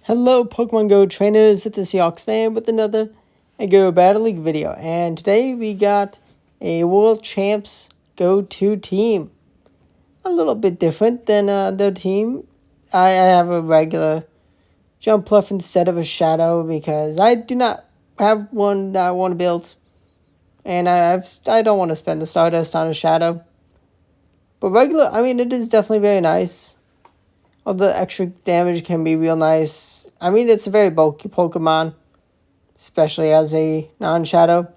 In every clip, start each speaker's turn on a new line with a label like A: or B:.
A: Hello Pokemon Go trainers, it's the Seahawks fan with another Go Battle League video. And today we got a World Champs Go-To team. A little bit different than their team. I have a regular Jump Pluff instead of a Shadow because I do not have one that I want to build. And I don't want to spend the Stardust on a Shadow. But regular, it is definitely very nice. All the extra damage can be real nice. It's a very bulky Pokemon, especially as a non-Shadow.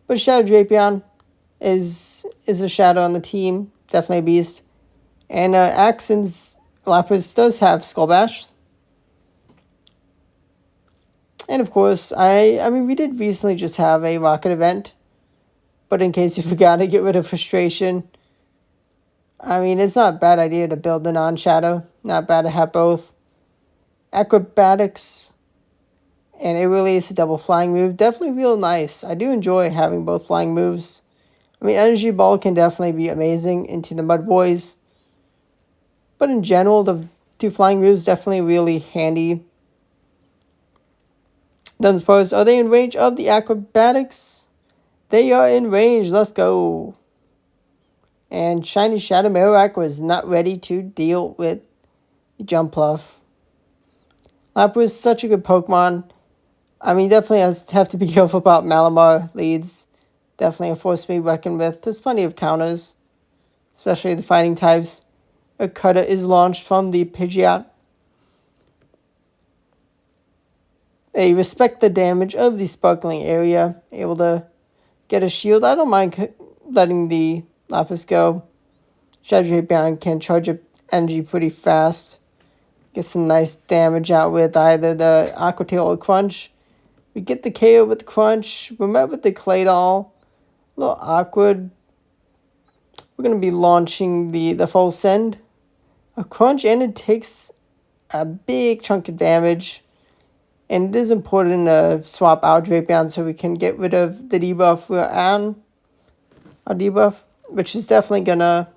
A: But Shadow Drapion is a Shadow on the team, definitely a beast. And Axon's Lapras does have Skull Bash. And of course, we did recently just have a Rocket event. But in case you forgot to get rid of Frustration, it's not a bad idea to build a non-Shadow. Not bad to have both. Acrobatics and a release, a double flying move. Definitely real nice. I do enjoy having both flying moves. Energy Ball can definitely be amazing into the Mud Boys. But in general, the two flying moves definitely really handy. Then suppose, are they in range of the acrobatics? They are in range. Let's go. And Shiny Shadow Marowak was not ready to deal with the Jump Pluff. Lapras is such a good Pokemon. Definitely have to be careful about Malamar leads. Definitely a force to be reckoned with. There's plenty of counters, especially the fighting types. A cutter is launched from the Pidgeot. A respect the damage of the sparkling area. Able to get a shield. I don't mind letting the Lapras go. Shadow Drapion can charge up energy pretty fast. Get some nice damage out with either the Aqua Tail or Crunch. We get the KO with the Crunch. Remember the Claydol. A little awkward. We're going to be launching the full send. A Crunch, and it takes a big chunk of damage. And it is important to swap out Drapion so we can get rid of the debuff we're on. Our debuff, which is definitely going to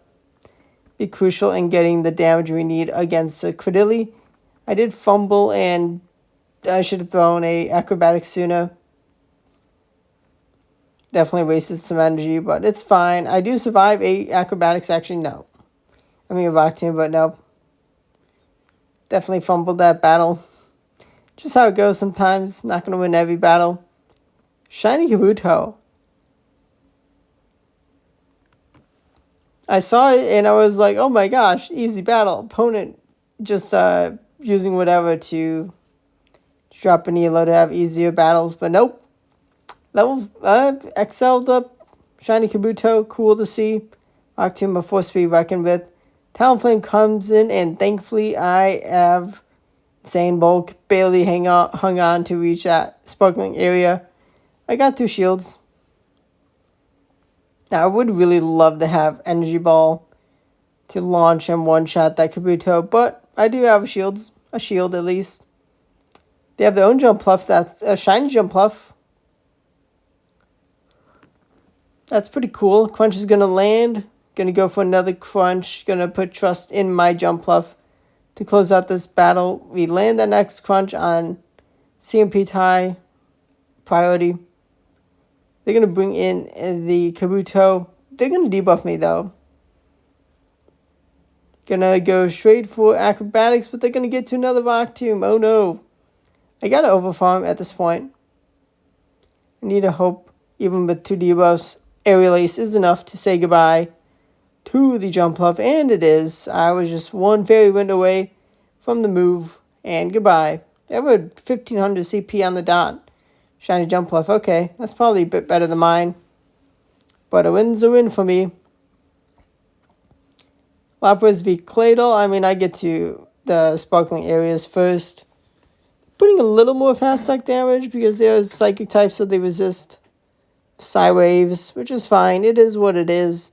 A: be crucial in getting the damage we need against Credilli. I did fumble, and I should have thrown a acrobatic sooner. Definitely wasted some energy, but it's fine. I do survive a acrobatics, actually, no. A rock team, but no. Definitely fumbled that battle. Just how it goes sometimes. Not going to win every battle. Shiny Kabuto. I saw it and I was like, oh my gosh, easy battle. Opponent just using whatever to drop an elo to have easier battles. But nope. Level excelled up. Shiny Kabuto, cool to see. Rock Tomb, a force to be reckoned with. Talonflame comes in, and thankfully I have Insane Bulk. Barely hung on to reach that sparkling area. I got 2 shields. Now, I would really love to have Energy Ball to launch and one-shot that Kabuto, but I do have a shield at least. They have their own Jump Pluff. That's a Shiny Jump Pluff. That's pretty cool. Crunch is going to land. Going to go for another Crunch. Going to put trust in my Jump Pluff to close out this battle. We land the next Crunch on CMP tie priority. They're going to bring in the Kabuto. They're going to debuff me, though. Going to go straight for acrobatics, but they're going to get to another Rock Tomb. Oh, no. I got to overfarm at this point. I need to hope, even with 2 debuffs, Aerial Ace is enough to say goodbye to the Jump Pluff, and it is. I was just one fairy wind away from the move, and goodbye. I have 1500 CP on the dot. Shiny Jump Pluff, okay, that's probably a bit better than mine, but a win's a win for me. Lapras v Claydol, I get to the sparkling areas first. Putting a little more fast attack damage because they're psychic types, so they resist Psy Waves, which is fine. It is what it is.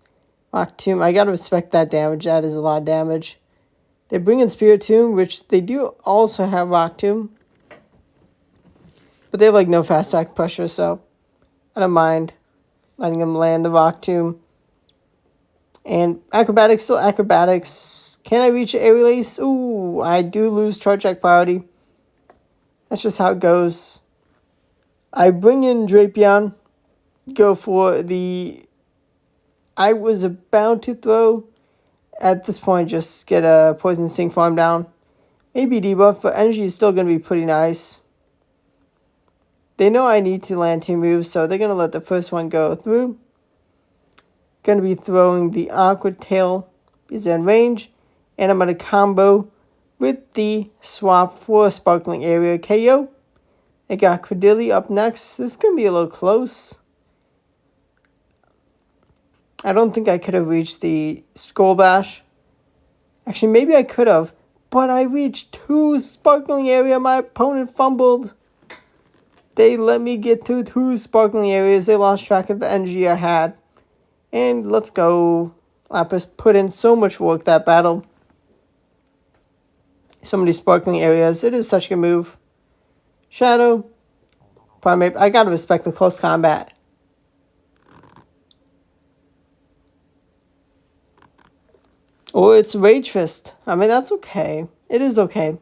A: Rock Tomb, I gotta respect that damage. That is a lot of damage. They bring in Spirit Tomb, which they do also have Rock Tomb. But they have no fast attack pressure, so I don't mind letting them land the Rock Tomb. And acrobatics, still acrobatics. Can I reach an Aerial Ace? Ooh, I do lose Charge Attack priority. That's just how it goes. I bring in Drapion, go for the... I was about to throw. At this point, just get a Poison Sting farm down. Maybe debuff, but energy is still going to be pretty nice. They know I need to land 2 moves, so they're going to let the first one go through. Going to be throwing the Aqua Tail, is in range. And I'm going to combo with the swap for Sparkling Area KO. I got Credilli up next. This is going to be a little close. I don't think I could have reached the Skull Bash. Actually, maybe I could have. But I reached 2 Sparkling Area. My opponent fumbled. They let me get to 2 Sparkling Areas. They lost track of the energy I had. And let's go. Lapras put in so much work that battle. So many Sparkling Areas. It is such a good move. Shadow. Primate. I gotta respect the close combat. Or it's Rage Fist. I mean, that's okay. It is okay.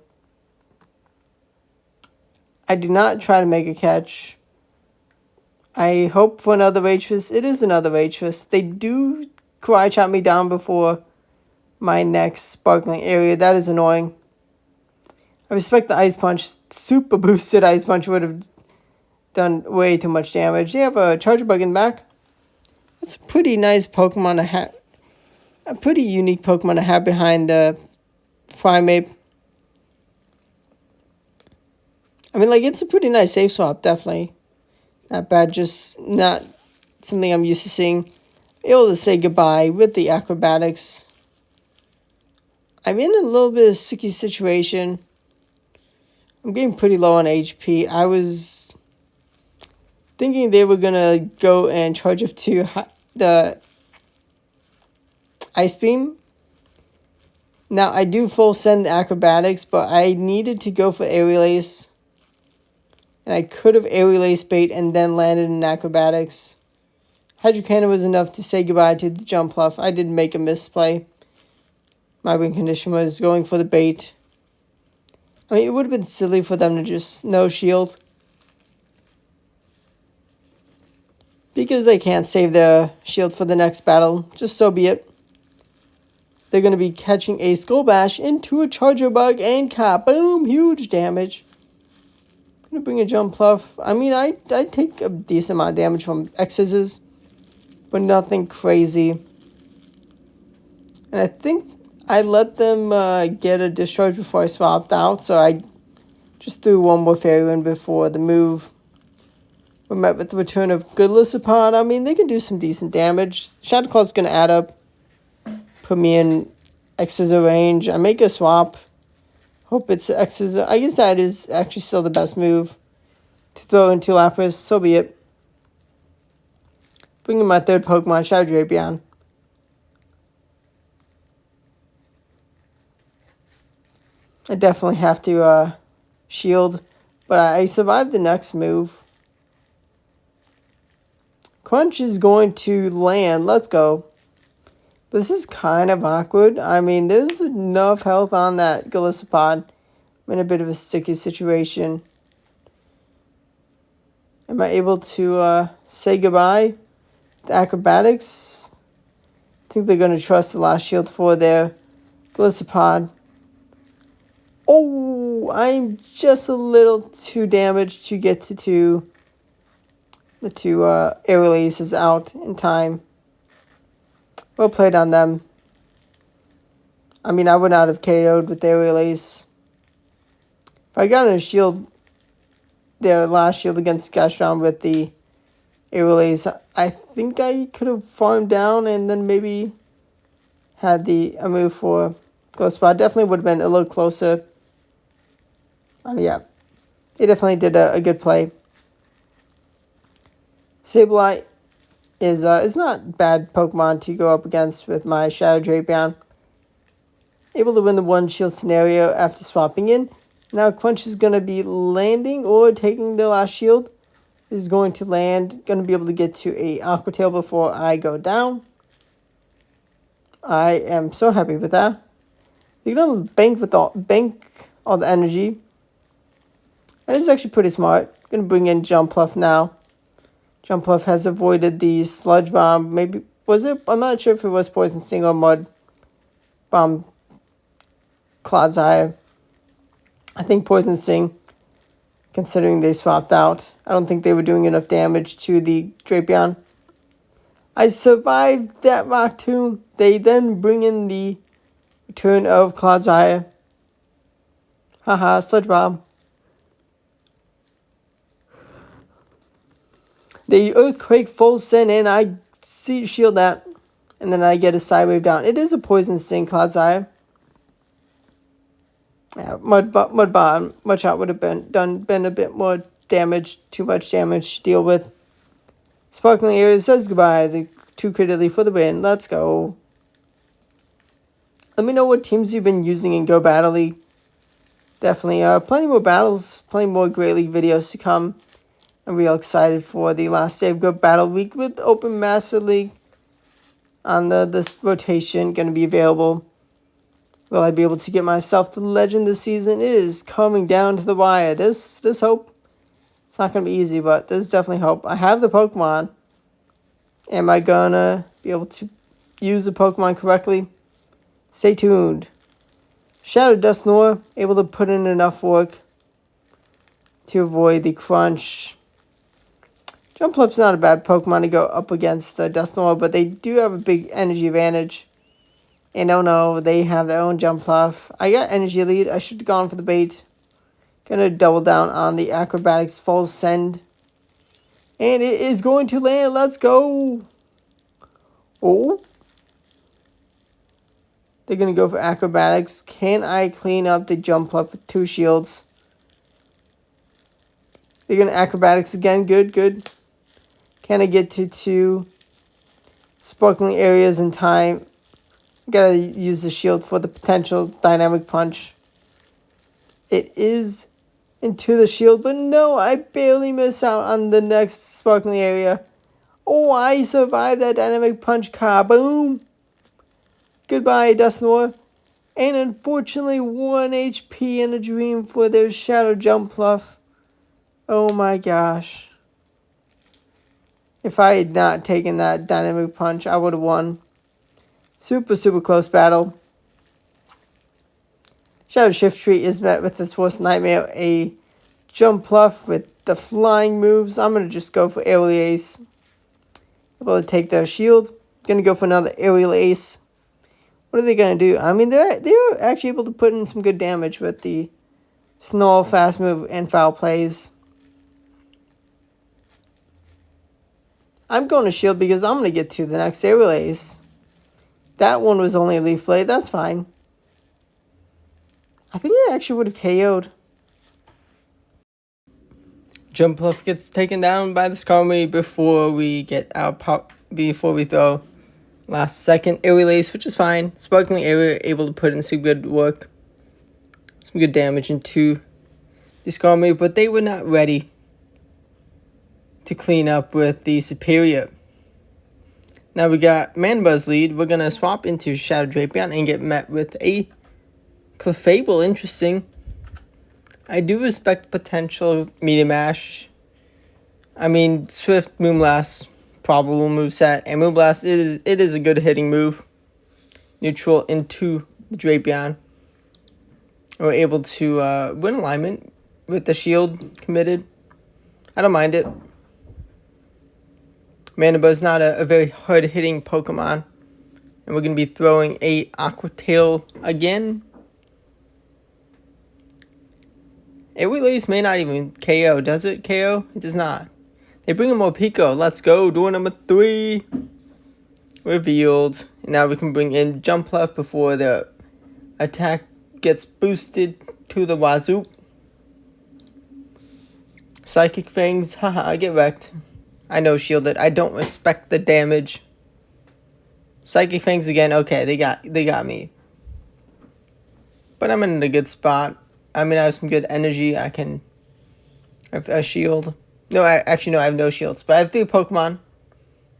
A: I do not try to make a catch. I hope for another Rage Fist. It is another Rage Fist. They do Cry Chop me down before my next Sparkling Area. That is annoying. I respect the Ice Punch. Super boosted Ice Punch would have done way too much damage. They have a Charger Bug in the back. That's a pretty nice Pokemon to have. A pretty unique Pokemon to have behind the Primate. I mean, like, it's a pretty nice safe swap, definitely. Not bad, just not something I'm used to seeing. Able to say goodbye with the Acrobatics. I'm in a little bit of a sticky situation. I'm getting pretty low on HP. I was thinking they were going to go and charge up to the Ice Beam. Now, I do full send the Acrobatics, but I needed to go for Aerial Ace. And I could have Aerial Ace bait and then landed in Acrobatics. Hydro Cannon was enough to say goodbye to the Jump Bluff. I did make a misplay. My win condition was going for the bait. I mean, it would have been silly for them to just no shield. Because they can't save their shield for the next battle. Just so be it. They're going to be catching a Skull Bash into a Charger Bug and kaboom! Huge damage. Going to bring a Jump Bluff. I mean, I take a decent amount of damage from X-Scissors. But nothing crazy. And I think I let them get a discharge before I swapped out. So I just threw one more Fairy Wind before the move. We met with the return of Goodlissapod. I mean, they can do some decent damage. Shadow Claw's going to add up. Put me in X-Scissor range. I make a swap. Hope it's X-Scissor. I guess that is actually still the best move to throw into Lapras. So be it. Bringing my third Pokemon, Shadow Drapion. I definitely have to shield. But I survived the next move. Crunch is going to land. Let's go. This is kind of awkward. I mean, there's enough health on that Golisopod. I'm in a bit of a sticky situation. Am I able to say goodbye? The Acrobatics. I think they're going to trust the last shield for their Golisopod. Oh, I'm just a little too damaged to get to the 2 Aerial Aces out in time. Well played on them. I mean, I would not have KO'd with Aerial Ace. If I got a shield, their last shield against Gastron with the Aerial Ace, I think I could have farmed down and then maybe had a move for Glow Spot. Definitely would have been a little closer. Yeah, they definitely did a good play. Sableye is not bad Pokemon to go up against with my Shadow Drapion. Able to win the 1 shield scenario after swapping in. Now Crunch is going to be landing or taking the last shield. Is going to land. Going to be able to get to a Aqua Tail before I go down. I am so happy with that. They're going to bank all the energy. That is actually pretty smart. Gonna bring in Jumpluff now. Jumpluff has avoided the Sludge Bomb. Maybe, was it? I'm not sure if it was Poison Sting or Mud Bomb Clodsire. I think Poison Sting, considering they swapped out. I don't think they were doing enough damage to the Drapion. I survived that Rock Tomb. They then bring in the return of Clodsire. Haha, Sludge Bomb. The Earthquake full send and I shield that. And then I get a Side Wave down. It is a Poison Sting Clodsire. Yeah, Mud Shot would have been a bit more damage. Too much damage to deal with. Sparkling Area says goodbye. The 2 crit elite for the win. Let's go. Let me know what teams you've been using in Go Battle League. Definitely plenty more battles. Plenty more Great League videos to come. I'm real excited for the last day of Go Battle Week with Open Master League on this rotation going to be available. Will I be able to get myself to Legend this season? It is coming down to the wire. There's hope. It's not going to be easy, but there's definitely hope. I have the Pokemon. Am I going to be able to use the Pokemon correctly? Stay tuned. Shadow Dusknoir, able to put in enough work to avoid the crunch. Jumpluff's not a bad Pokemon to go up against the Dusknoir, but they do have a big energy advantage. And oh no, they have their own Jumpluff. I got Energy Lead. I should have gone for the bait. Gonna double down on the Acrobatics Full Send. And it is going to land. Let's go. Oh. They're gonna go for Acrobatics. Can I clean up the Jumpluff with 2 shields? They're gonna Acrobatics again. Good. Can I get to 2 Sparkling Areas in time? Gotta use the shield for the potential Dynamic Punch. It is into the shield, but no, I barely miss out on the next Sparkling Area. Oh, I survived that Dynamic Punch. Kaboom! Goodbye, Dusknoir. And unfortunately, 1 HP and a dream for their Shadow Jumpluff. Oh my gosh. If I had not taken that Dynamic Punch, I would have won. Super close battle. Shadow Shiftry is met with its worst nightmare, a Jumpluff with the flying moves. I'm going to just go for Aerial Ace. Able to take their shield. Going to go for another Aerial Ace. What are they going to do? I mean, they're actually able to put in some good damage with the Snarl, Fast Move, and Foul Plays. I'm going to shield because I'm going to get to the next Aerial Ace. That one was only a Leaf Blade. That's fine. I think it actually would have KO'd. Jumpluff gets taken down by the Skarmory before we get before we throw last second Aerial Ace, which is fine. Sparkling Area able to put in some good work. Some good damage into the Skarmory, but they were not ready to clean up with the Superior. Now we got Manbuzz lead. We're going to swap into Shadow Drapion and get met with a Clefable. Interesting. I do respect potential Meteor Mash. I mean, Swift, Moonblast, probable moveset. And Moonblast, it is a good hitting move. Neutral into the Drapion. We're able to win alignment with the shield committed. I don't mind it. Manabuzz not a very hard-hitting Pokemon. And we're going to be throwing a Aqua Tail again. Aerial Ace may not even KO. Does it KO? It does not. They bring in more Pico. Let's go. Door number 3. Revealed. And now we can bring in Jumpluff before the attack gets boosted to the wazoo. Psychic Fangs. Haha, I get wrecked. I know shielded. I don't respect the damage. Psychic Fangs again. Okay, they got me. But I'm in a good spot. I mean, I have some good energy. I have a shield. No, I have no shields. But I have 3 Pokemon.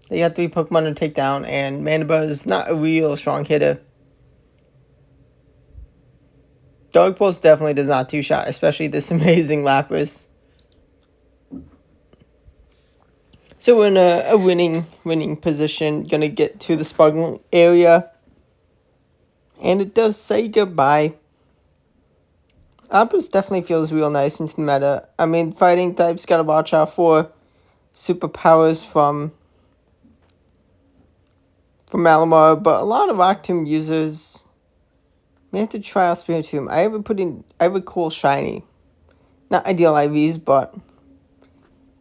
A: They got 3 Pokemon to take down. And Manabuzz is not a real strong hitter. Dark Pulse definitely does not two-shot, especially this amazing Lapras. So we're in a winning position. Gonna get to the sparkling area. And it does say goodbye. Lapras definitely feels real nice into the meta. I mean, fighting types gotta watch out for superpowers from Malamar, but a lot of Octomb users may have to try out Spiritomb. I have a cool shiny. Not ideal IVs, but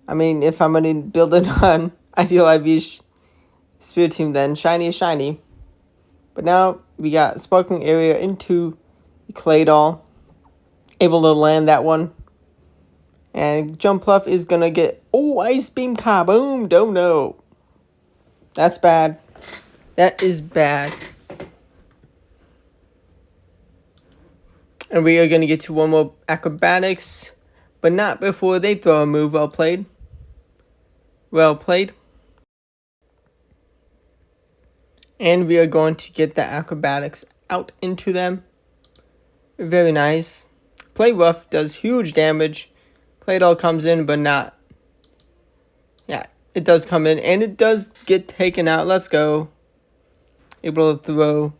A: I mean, if I'm gonna build it on ideal IVs Spiritomb, then shiny is shiny. But now we got Sparkling Area into the Claydol. Able to land that one. And Jumpluff is gonna get, oh, Ice Beam Kaboom, don't know. That's bad. That is bad. And we are gonna get to one more Acrobatics, but not before they throw a move. Well played. Well played. And we are going to get the Acrobatics out into them. Very nice. Play Rough does huge damage. Claydol comes in, but not. Yeah, it does come in, and it does get taken out. Let's go. Able to throw.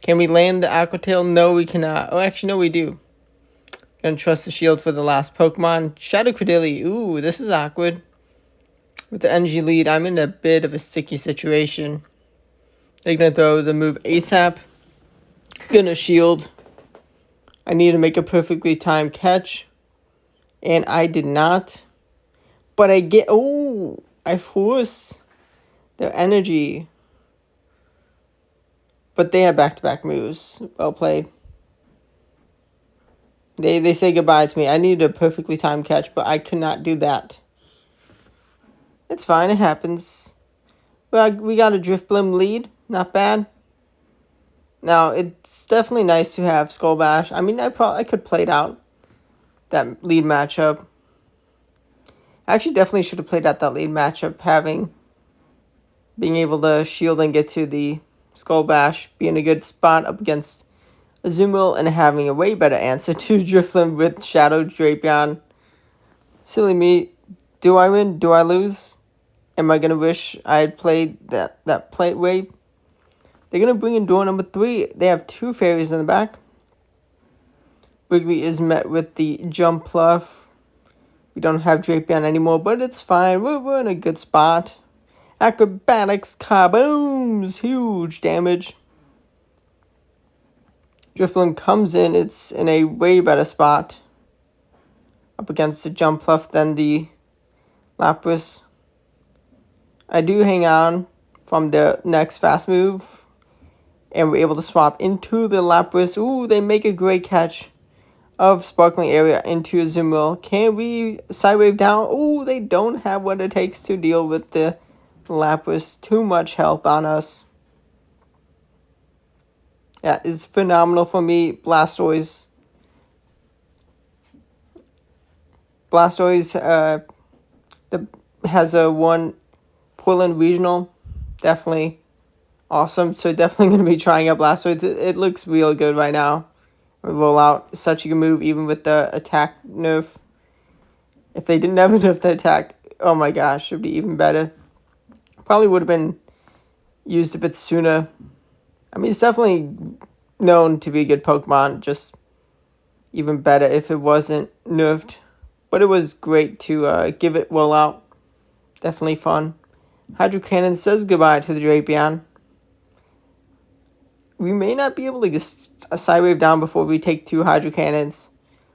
A: Can we land the Aqua Tail? No, we cannot. Oh, actually, no, we do. Gonna trust the shield for the last Pokemon. Shadow Credilli. Ooh, this is awkward. With the energy lead, I'm in a bit of a sticky situation. They're gonna throw the move ASAP. Gonna shield. I need to make a perfectly timed catch. And I did not. But I get... Oh, I force their energy. But they have back-to-back moves. Well played. They say goodbye to me. I needed a perfectly timed catch, but I could not do that. It's fine. It happens. Well, we got a Drifblim lead. Not bad. Now, it's definitely nice to have Skull Bash. I mean, I could play it out. That lead matchup. I actually definitely should have played out that lead matchup. Being able to shield and get to the Skull Bash. Being a good spot up against Azumarill and having a way better answer to Drifblim with Shadow Drapion. Silly me. Do I win? Do I lose? Am I going to wish I had played that play way? They're going to bring in door number 3. They have 2 fairies in the back. Wiggly is met with the Jumpluff. We don't have Drapion anymore, but it's fine. We're in a good spot. Acrobatics, kabooms, huge damage. Drifblim comes in. It's in a way better spot. Up against the Jumpluff than the Lapras. I do hang on from the next fast move. And we're able to swap into the Lapras. Ooh, they make a great catch of Sparkling Area into Azumarill. Can we Sidewave down? Ooh, they don't have what it takes to deal with the Lapras. Too much health on us. Yeah, it's phenomenal for me. Blastoise. Has a 1 Portland Regional. Definitely awesome. So definitely going to be trying out Blastoise. It looks real good right now. Roll out such a good move, even with the attack nerf. If they didn't have a nerf the attack, oh my gosh, it would be even better. Probably would have been used a bit sooner. I mean, it's definitely known to be a good Pokemon, just even better if it wasn't nerfed. But it was great to give it roll out. Definitely fun. Hydro Cannon says goodbye to the Drapion. We may not be able to get a Sidewave down before we take 2 Hydro Cannons.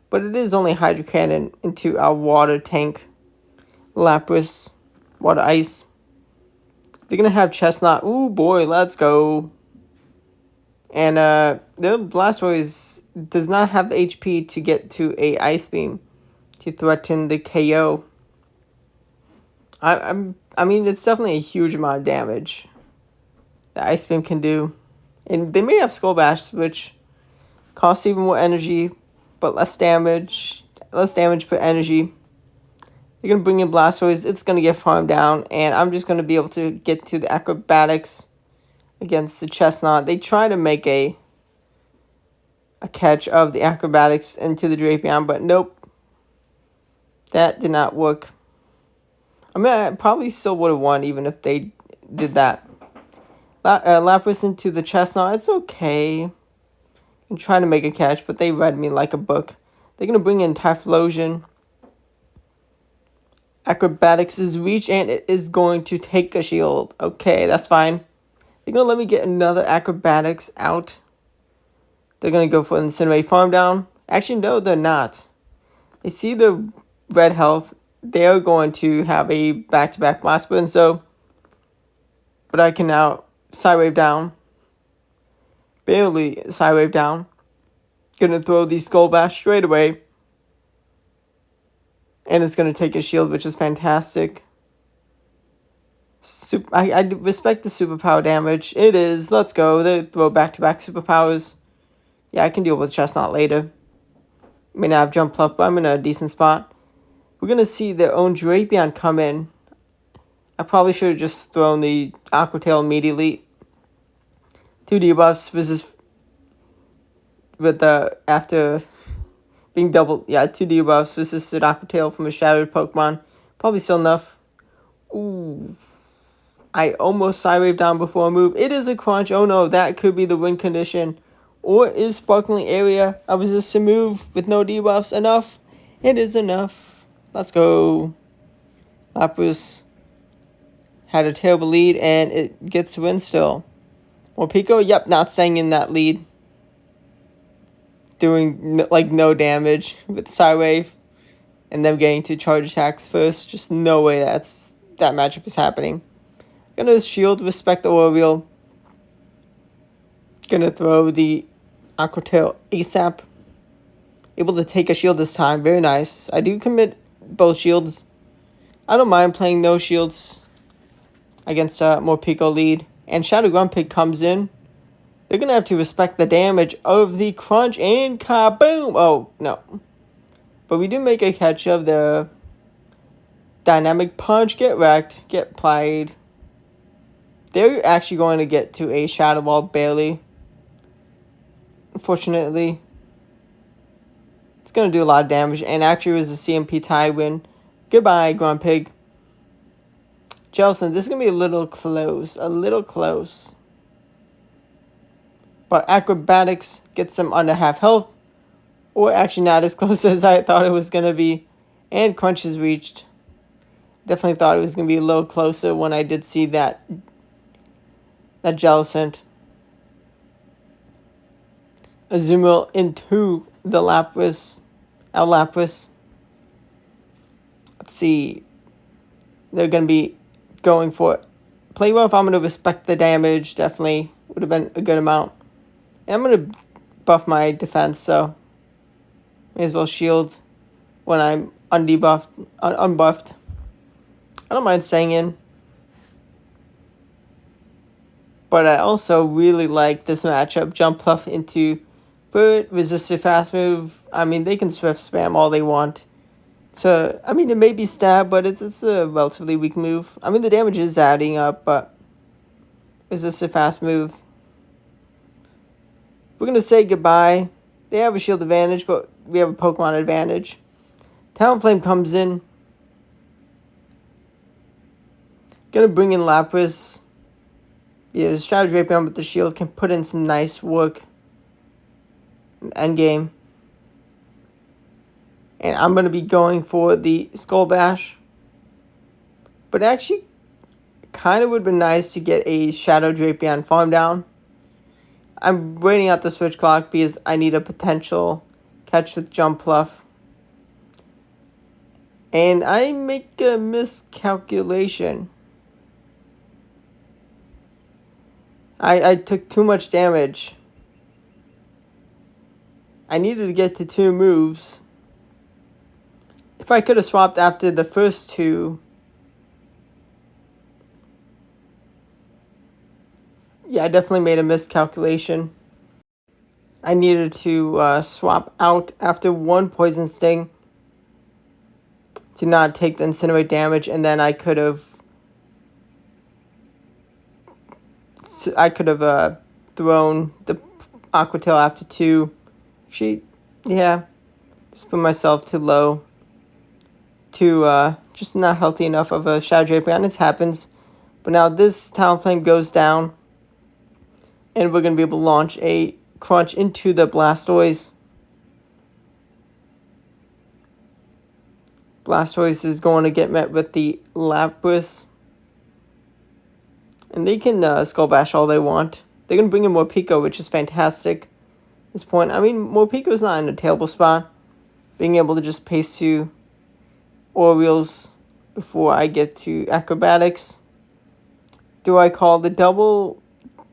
A: But it is only Hydro Cannon into our water tank. Lapras. Water Ice. They're going to have Chestnut. Ooh, boy, let's go. And the Blastoise does not have the HP to get to a Ice Beam to threaten the KO. I mean, it's definitely a huge amount of damage that Ice Beam can do. And they may have Skull Bash, which costs even more energy, but less damage. Less damage per energy. They're going to bring in Blastoise. It's going to get farmed down. And I'm just going to be able to get to the Acrobatics against the Chestnut. They try to make a a catch of the acrobatics into the Drapion, but nope. That did not work. I mean, I probably still would have won even if they did that. Lapras into the Chestnut. It's okay. I'm trying to make a catch, but they read me like a book. They're going to bring in Typhlosion. Acrobatics is reach, and it is going to take a shield. Okay, that's fine. They're going to let me get another Acrobatics out. They're going to go for an Incinerate Farm Down. Actually, no, they're not. They see the red health. They're going to have a back-to-back Blast Burn, so... But I can now Psywave down. Barely Psywave down. Gonna throw the Skull Bash straight away. And it's gonna take a shield, which is fantastic. I respect the superpower damage. It is. Let's go. They throw back-to-back superpowers. Yeah, I can deal with Chestnut later. May not have Jump Pluck, but I'm in a decent spot. We're gonna see their own Drapion come in. I probably should have just thrown the Aqua Tail immediately. 2 debuffs versus with the after being doubled. Yeah, 2 debuffs versus the Aqua Tail from a Shattered Pokemon. Probably still enough. Ooh. I almost Psywave down before I move. It is a crunch. Oh no, that could be the win condition. Or is Sparkling Area a resistant move with no debuffs enough? It is enough. Let's go. Lapras had a terrible lead, and it gets to win still. Morpeko, yep, not staying in that lead. Doing, like, no damage with Psywave. And them getting to charge attacks first. Just no way that matchup is happening. Gonna shield, respect the Orbeal. Gonna throw the Aqua Tail ASAP. Able to take a shield this time. Very nice. I do commit both shields. I don't mind playing no shields against a Morpeko lead. And Shadow Grumpig comes in. They're going to have to respect the damage of the crunch and kaboom. Oh, no. But we do make a catch of the Dynamic Punch. Get wrecked. Get plied. They're actually going to get to a Shadow Ball barely. Unfortunately. It's going to do a lot of damage. And actually it was a CMP tie win. Goodbye, Grumpig. Jellicent, this is going to be a little close. A little close. But Acrobatics gets them under half health. Or actually not as close as I thought it was going to be. And Crunch is reached. Definitely thought it was going to be a little closer when I did see that Jellicent. Azumarill into the Lapras. Lapras. Let's see. They're going to be going for it. Play rough. I'm going to respect the damage. Definitely would have been a good amount. And I'm going to buff my defense, so may as well shield when I'm unbuffed. I don't mind staying in. But I also really like this matchup. Jump Pluff into Bird, resisted fast move. I mean, they can Swift Spam all they want. So, I mean, it may be stab, but it's a relatively weak move. I mean, the damage is adding up, but resisted fast move. We're going to say goodbye. They have a shield advantage, but we have a Pokemon advantage. Talonflame comes in. Going to bring in Lapras. Yeah, Shadow Drapion with the shield can put in some nice work. Endgame. And I'm going to be going for the Skull Bash. But actually, kind of would have been nice to get a Shadow Drapion farm down. I'm waiting out the switch clock because I need a potential catch with Jump Pluff. And I make a miscalculation. I took too much damage. I needed to get to 2 moves. If I could have swapped after the first 2. Yeah, I definitely made a miscalculation. I needed to swap out after 1 Poison Sting to not take the Incinerate damage, and then I could have thrown the Aqua Tail after 2 Actually, yeah. Just put myself too low. Just not healthy enough of a Shadow Drapion. It happens. But now this Talonflame goes down. And we're going to be able to launch a Crunch into the Blastoise. Blastoise is going to get met with the Lapras. And they can Skull Bash all they want. They're going to bring in Morpeko, which is fantastic at this point. I mean, Morpeko's not in a terrible spot. Being able to just pace to Orioles before I get to Acrobatics. Do I call the double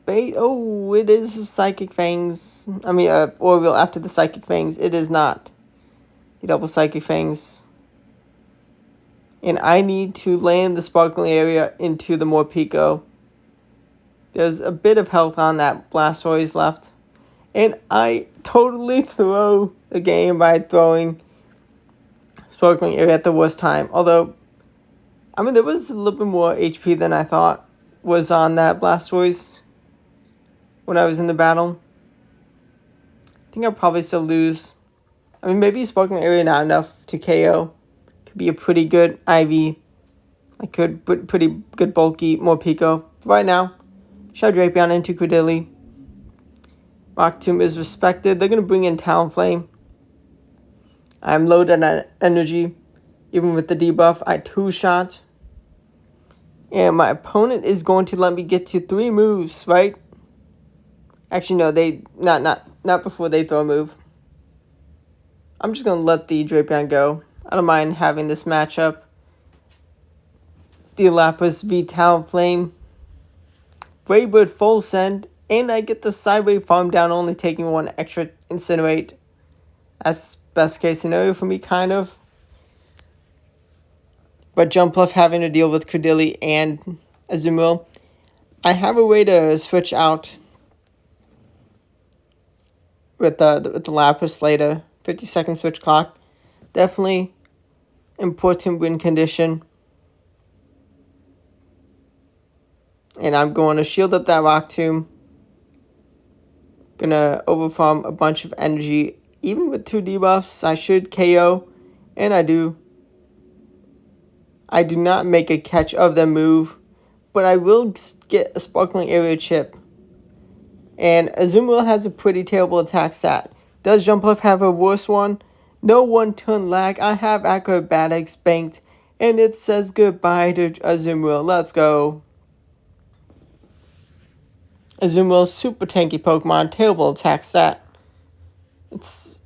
A: bait? Oh, it is Psychic Fangs. I mean, Oriole after the Psychic Fangs. It is not the double Psychic Fangs. And I need to land the Sparkling Area into the Morpeko. There's a bit of health on that Blastoise left. And I totally throw the game by throwing Sparkling Area at the worst time. Although, I mean, there was a little bit more HP than I thought was on that Blastoise when I was in the battle. I think I'll probably still lose. I mean, maybe Sparkling Area not enough to KO. Could be a pretty good IV. I could put pretty good bulky Morpeko. Right now, Shadow Drapion into Credilli. Rock Tomb is respected. They're going to bring in Talonflame. I'm loaded on energy. Even with the debuff, I two-shot. And my opponent is going to let me get to 3 moves, right? Actually, no, they not before they throw a move. I'm just going to let the Drapion go. I don't mind having this matchup. The Lapras v Talonflame. Brave Bird full send. And I get the Sideway Farm down, only taking 1 extra Incinerate. That's best case scenario for me, kind of. But Jumpluff having to deal with Credilli and Azumarill. I have a way to switch out with the Lapras later. 50-second switch clock. Definitely important win condition. And I'm going to shield up that Rock Tomb. Gonna overfarm a bunch of energy. Even with 2 debuffs, I should KO. And I do. I do not make a catch of the move. But I will get a Sparkling Area chip. And Azumarill has a pretty terrible attack stat. Does Jumpluff have a worse one? No 1-turn lag. I have Acrobatics banked. And it says goodbye to Azumarill. Let's go. Azumarill, super tanky Pokemon, terrible attack stat. That's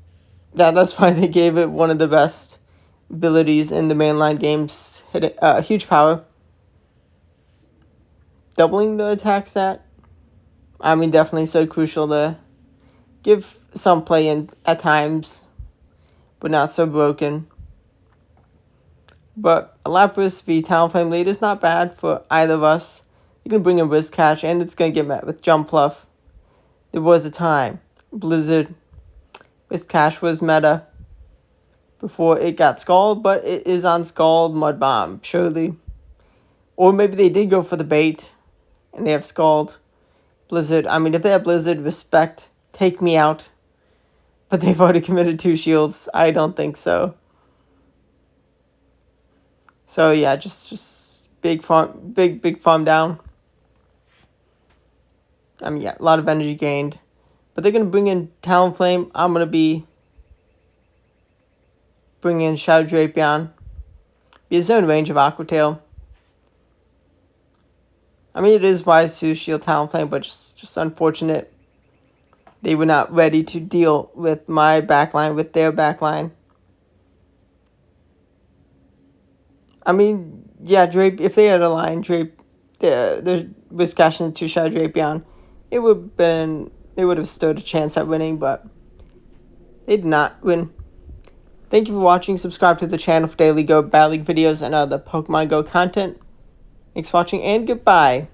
A: why they gave it one of the best abilities in the mainline games. Huge power. Doubling the attack stat. I mean, definitely so crucial to give some play in at times, but not so broken. But a Lapras v Talonflame lead is not bad for either of us. You can bring in Risk Catch, and it's going to get met with Jumpluff. There was a time. Blizzard. Risk Catch was meta before it got Scald, but it is on Scald Mud Bomb, surely. Or maybe they did go for the bait, and they have Scald. Blizzard. I mean, if they have Blizzard, respect. Take me out. But they've already committed 2 shields. I don't think so. So, yeah, just big farm down. I mean, yeah, a lot of energy gained. But they're going to bring in Talonflame. I'm going to be bringing in Shadow Drapion. Be a zone range of Aqua Tail. I mean, it is wise to shield Talonflame, but just unfortunate. They were not ready to deal with my backline, with their backline. I mean, yeah, if they had aligned there's Viscassion to Shadow Drapion, they would have stood a chance at winning, but they did not win. Thank you for watching. Subscribe to the channel for daily Go Battle League videos and other Pokemon Go content. Thanks for watching, and goodbye.